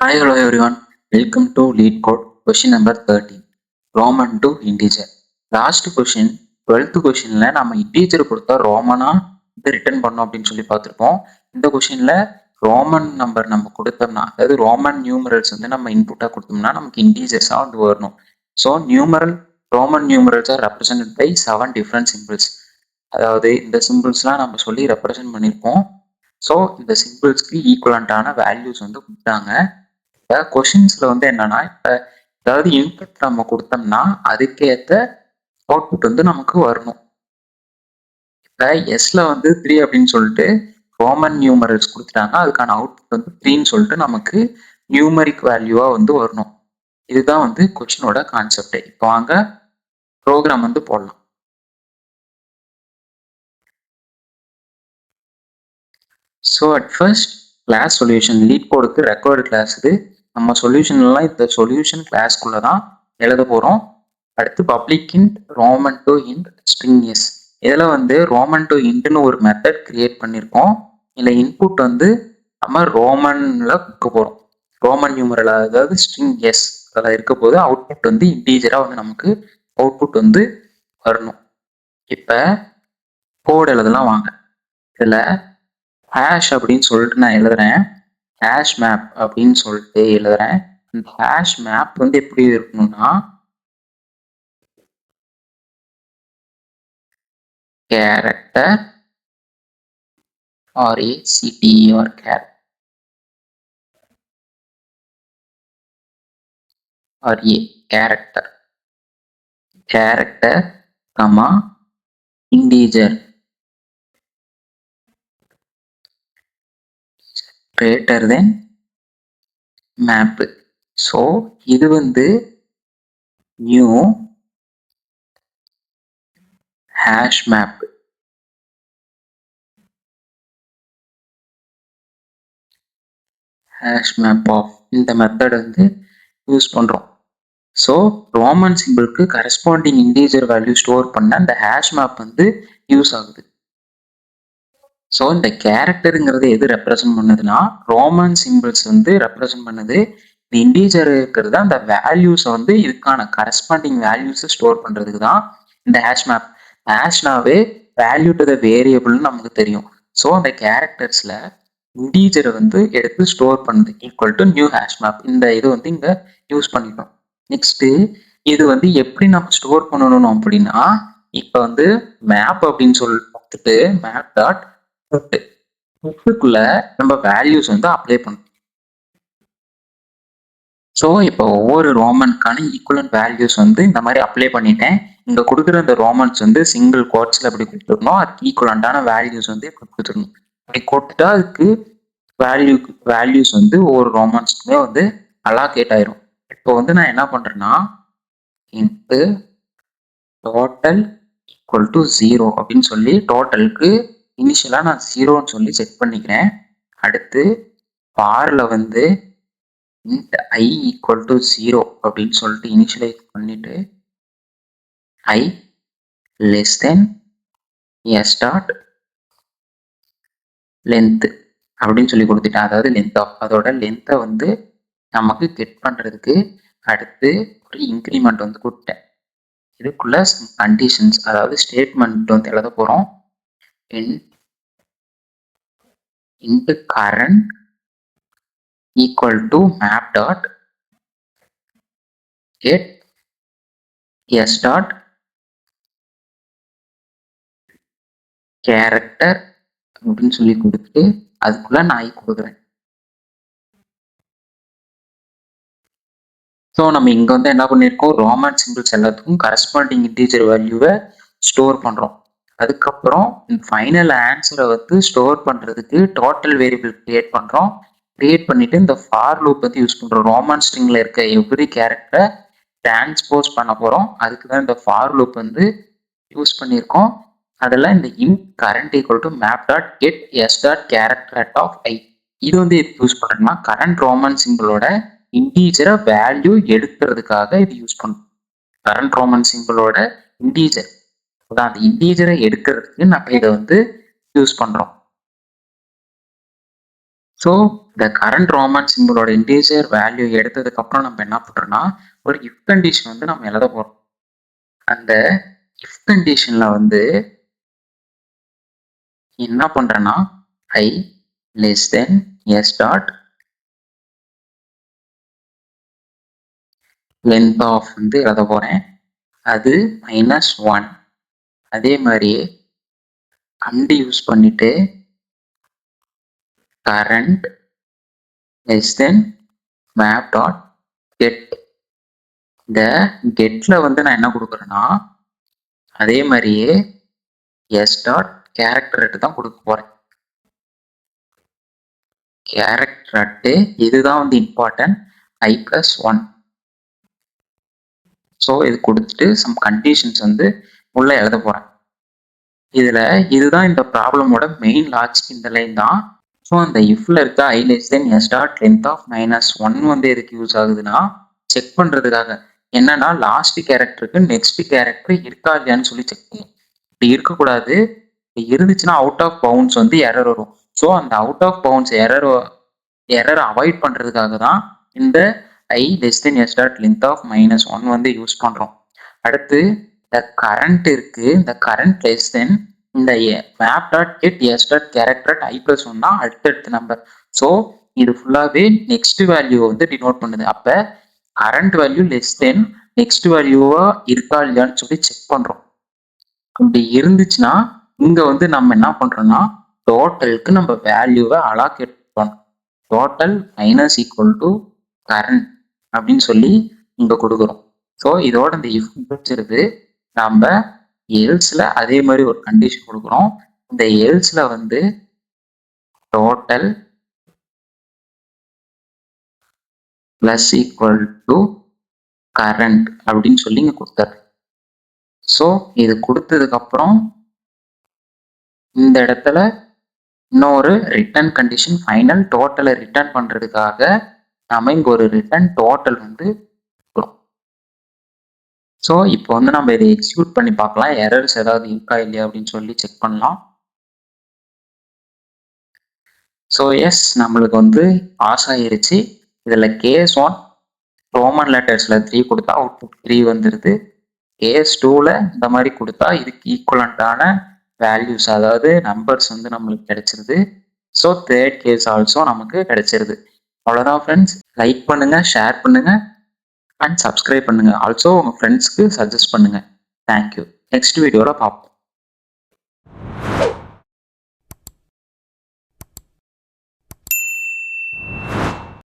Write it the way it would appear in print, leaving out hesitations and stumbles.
Hi, hello everyone. Welcome to Lead Code question number 13. Roman to integer. Last question, 12th questionல நம்ம integer கொடுத்தா ரோமனா இதை return பண்ணோம் அப்படின்னு சொல்லி பார்த்துருப்போம். இந்த கொஸ்டின்ல ரோமன் நம்பர் நம்ம கொடுத்தோம்னா, அதாவது ரோமன் நியூமரல்ஸ் வந்து நம்ம இன்புட்டா கொடுத்தோம்னா நமக்கு இன்டீஜர்ஸா வந்து வரணும். So Roman numerals are represented by 7 different symbols. அதாவது இந்த சிம்பிள்ஸ்லாம் நம்ம சொல்லி ரெப்ரசன்ட் பண்ணியிருப்போம். ஸோ இந்த சிம்பிள்ஸ்க்கு ஈக்குவலண்டான வேல்யூஸ் வந்து கொடுத்தாங்க. இப்போ கொஷின்ஸ்ல வந்து என்னன்னா, இப்போ ஏதாவது இன்புட் நம்ம கொடுத்தோம்னா அதுக்கேற்ற அவுட்புட் வந்து நமக்கு வரணும். இப்போ எஸ்ல வந்து 3 அப்படின்னு சொல்லிட்டு ரோமன் நியூமரல்ஸ் கொடுத்துட்டாங்க, அதுக்கான அவுட்புட் வந்து 3ன்னு சொல்லிட்டு நமக்கு நியூமரிக் வேல்யூவா வந்து வரணும். இதுதான் வந்து கொஸ்டினோட கான்செப்ட். இப்போ வாங்க ப்ரோக்ராம் வந்து போடலாம். So at first class solution லீட் கோடுக்கு ரெக்கார்டு கிளாஸ் இது. நம்ம சொல்யூஷன்லாம் இந்த சொல்யூஷன் கிளாஸ்க்குள்ள தான் எழுத போகிறோம். அடுத்து public int Roman to int string s. இதில் வந்து ரோமன் டு இன்ட்னு ஒரு மெத்தட் கிரியேட் பண்ணியிருக்கோம். இல்லை இன்புட் வந்து நம்ம ரோமனில் கொடுக்க போகிறோம். ரோமன் நியூமரல், அதாவது ஸ்ட்ரிங் எஸ் அதில் இருக்க போது அவுட்புட் வந்து இன்டீஜராக வந்து நமக்கு அவுட்புட் வந்து வரணும். இப்போ கோட் எழுதலாம் வாங்க. இதில் ஹேஷ் அப்படின்னு சொல்லிட்டு நான் எழுதுறேன். ஹேஷ் மேப் அப்படின்னு சொல்லிட்டு எழுதுறேன். இந்த ஹேஷ் மேப் வந்து எப்படி இருக்கணும்னா, character R ACTR R A character comma integer greater than map. So இது வந்து new hash map. Hash map of இந்த மெத்தட் வந்து யூஸ் பண்ணுறோம். ஸோ ரோமன் சிம்பிளுக்கு கரஸ்பாண்டிங் இன்டீஜர் வேல்யூ ஸ்டோர் பண்ண இந்த ஹேஷ் மேப் வந்து யூஸ் ஆகுது. ஸோ இந்த கேரக்டருங்கிறது எது ரெப்ரசன்ட் பண்ணுதுன்னா, ரோமன் சிம்பிள்ஸ் வந்து ரெப்ரசன்ட் பண்ணுது. இந்த இன்டீஜர் இருக்கிறது அந்த வேல்யூஸை வந்து இதுக்கான கரஸ்பாண்டிங் வேல்யூஸை ஸ்டோர் பண்ணுறதுக்கு தான் இந்த ஹேஷ் மேப். ஹேஷ்னாவே வேல்யூ டு த வேரியபிள்னு நமக்கு தெரியும். ஸோ அந்த கேரக்டர்ஸில் இன்டீஜரை வந்து எடுத்து ஸ்டோர் பண்ணுது equal to new hash map. இந்த இது வந்து இங்கே யூஸ் பண்ணிட்டோம். நெக்ஸ்ட்டு இது வந்து எப்படி நம்ம ஸ்டோர் பண்ணணும் அப்படின்னா, இப்போ வந்து மேப் அப்படின்னு சொல்லி பார்த்துட்டு மேப் டாட் புக்குள்ள நம்ம வேல்யூஸ் வந்து அப்ளை பண்ணணும். ஸோ இப்போ ஒவ்வொரு ரோமனுக்கான ஈக்குவலன்ட் வேல்யூஸ் வந்து இந்த மாதிரி அப்ளை பண்ணிட்டேன். இங்கே கொடுக்குற இந்த ரோமன்ஸ் வந்து சிங்கிள் கோட்ஸில் அப்படி கொடுத்துருக்கணும். அதுக்கு ஈக்குவலண்டான வேல்யூஸ் வந்து இப்படி கொடுத்துருக்கணும். அப்படி கொடுத்துட்டா அதுக்கு வேல்யூஸ் வந்து ஒவ்வொரு ரோமன்ஸ்க்குமே வந்து அலாகேட் ஆயிரும். இப்போ வந்து நான் என்ன பண்ணுறேன்னா, இன்ட்டு டோட்டல் ஈக்குவல் டு 0 அப்படின்னு சொல்லி டோட்டலுக்கு இனிஷியலாக நான் 0ன்னு சொல்லி செட் பண்ணிக்கிறேன். அடுத்து ஃபாரில் வந்து int I equal to 0 அப்படின்னு சொல்லிட்டு இனிஷியலைஸ் பண்ணிட்டு I less than s dot length அப்படின்னு சொல்லி கொடுத்துட்டேன். அதாவது லென்த் ஆஃப் அதோட லென்த்தை வந்து நமக்கு கெட் பண்ணுறதுக்கு அடுத்து ஒரு இன்க்ரிமெண்ட் வந்து கொடுத்தேன். இதுக்குள்ள கண்டிஷன்ஸ், அதாவது ஸ்டேட்மெண்ட் வந்து எழுத போகிறோம். int current equal to map dot get s dot character அப்படின்னு சொல்லி கொடுத்துட்டு அதுக்குள்ள நான் கொடுக்குறேன். ஸோ நம்ம இங்கே வந்து என்ன பண்ணியிருக்கோம், ரோமன் சிம்பிள்ஸ் எல்லாத்துக்கும் கரஸ்பாண்டிங் இன்டீஜர் வேல்யூவை ஸ்டோர் பண்ணுறோம். அதுக்கப்புறம் ஃபைனல் ஆன்சரை வந்து ஸ்டோர் பண்ணுறதுக்கு டோட்டல் வேரியபிள் கிரியேட் பண்ணுறோம். கிரியேட் பண்ணிட்டு இந்த ஃபார் லூப் வந்து யூஸ் பண்ணுறோம். ரோமன் ஸ்ட்ரிங்கில் இருக்க எவ்ரி கேரக்டரை டிரான்ஸ்போஸ் பண்ண போகிறோம். அதுக்கு தான் இந்த ஃபார் லூப் வந்து யூஸ் பண்ணியிருக்கோம். அதில் இந்த int current equal to map dot get S dot character of I. இது வந்து யூஸ் பண்ணுறோம்னா கரண்ட் ரோமன் சிம்பிளோட இன்டீஜரை வேல்யூ எடுக்கிறதுக்காக இது யூஸ் பண்ணும். கரண்ட் ரோமன் சிம்பிளோட இன்டீஜர் அந்த இன்டீஜரை எடுக்கிறதுக்கு நம்ம இதை வந்து யூஸ் பண்றோம். ஸோ இந்த கரண்ட் ரோமன் சிம்பிளோட இன்டீஜர் வேல்யூ எடுத்ததுக்கு அப்புறம் நம்ம என்ன பண்றோம்னா ஒரு இஃப் கண்டிஷன் வந்து நம்ம எழுத போறோம். அந்த இஃப் கண்டிஷன்ல வந்து என்ன பண்றேன்னா I less than s dot length of வந்து எழுத போறேன். அது -1. அதே மாதிரியே அண்ட் யூஸ் பண்ணிட்டு current less than map dot get. இந்த கெட்ல வந்து நான் என்ன கொடுக்குறேன்னா அதே மாதிரியே s டாட் கேரக்டர் தான் கொடுக்க போறேன். கேரக்டர் இதுதான் வந்து இம்பார்ட்டன்ட் I plus 1. ஸோ இது கொடுத்துட்டு சம் கண்டிஷன்ஸ் வந்து உள்ள எழுத போறேன். இதுதான் இந்த ப்ராப்ளமோட மெயின் லாஜிக். இந்த லைன் தான். ஸோ அந்த இஃப்ல இருக்க I less than s dot length of -1 வந்து எதுக்கு யூஸ் ஆகுதுன்னா செக் பண்றதுக்காக. என்னன்னா லாஸ்ட் கேரக்டருக்கு நெக்ஸ்ட் கேரக்டர் இருக்கா இல்லையான்னு சொல்லி செக் பண்ணும். இப்படி இருக்கக்கூடாது. இப்படி இருந்துச்சுன்னா அவுட் ஆஃப் பவுண்ட்ஸ் வந்து எரர் வரும். ஸோ அந்த out of bounds error avoid பண்றதுக்காக தான் இந்த I less than s dot length of -1 வந்து யூஸ் பண்றோம். அடுத்து இந்த கரண்ட் இருக்கு. இந்த கரண்ட் லெஸ் தென் இந்த map dot get s dot character I plus 1 தான் அடுத்தடுத்த நம்பர். ஸோ இது ஃபுல்லாவே நெக்ஸ்ட் வேல்யூ வந்து டினோட் பண்ணுது. அப்ப current value less than next வேல்யூவா இருக்கா இல்லையான்னு சொல்லி செக் பண்றோம். அப்படி இருந்துச்சுன்னா இங்க வந்து நம்ம என்ன பண்றோம்னா டோட்டலுக்கு நம்ம வேல்யூவை அலாகேட் பண்ணோம். Total minus equal to current அப்படின்னு சொல்லி இங்க கொடுக்குறோம். ஸோ இதோட இந்த இஃப் முடிச்சிருது. நம்ம எல்ஸ்ல அதே மாதிரி ஒரு கண்டிஷன் கொடுக்குறோம். இந்த எல்ஸ்ல வந்து total plus equal to current அப்படின்னு சொல்லி இங்க கொடுத்தாரு. ஸோ இது கொடுத்ததுக்கு அப்புறம் இந்த இடத்துல இன்னொரு ரிட்டர்ன் கண்டிஷன் ஃபைனல் டோட்டலை ரிட்டர்ன் பண்றதுக்காக நாம இங்க ஒரு ரிட்டர்ன் டோட்டல் வந்து கொடுக்குறோம். ஸோ இப்போ வந்து நம்ம இதை எக்ஸிக்யூட் பண்ணி பார்க்கலாம். எரர்ஸ் ஏதாவது இருக்கா இல்லையா அப்படின்னு சொல்லி செக் பண்ணலாம். ஸோ எஸ் நம்மளுக்கு வந்து பாஸ் ஆயிருச்சு. இதுல கேஸ் 1 ரோமன் லெட்டர்ஸ்ல 3 கொடுத்தா அவுட்புட் 3 வந்துருது. கேஸ் 2ல இந்த மாதிரி கொடுத்தா இதுக்கு ஈக்குவலண்டான வேல்யூஸ் அதாவது நம்பர்ஸ் வந்து நம்மளுக்கு கிடைச்சிருது. ஸோ தேர்ட் கேஸ் ஆல்சோ நமக்கு கிடைச்சிருது. அவ்வளோதான் ஃப்ரெண்ட்ஸ். லைக் பண்ணுங்க, ஷேர் பண்ணுங்க அண்ட் சப்ஸ்கிரைப் பண்ணுங்க. ஆல்சோ உங்க ஃப்ரெண்ட்ஸ்க்கு சஜஸ்ட் பண்ணுங்க. தேங்க்யூ. நெக்ஸ்ட் வீடியோல பார்ப்போம்.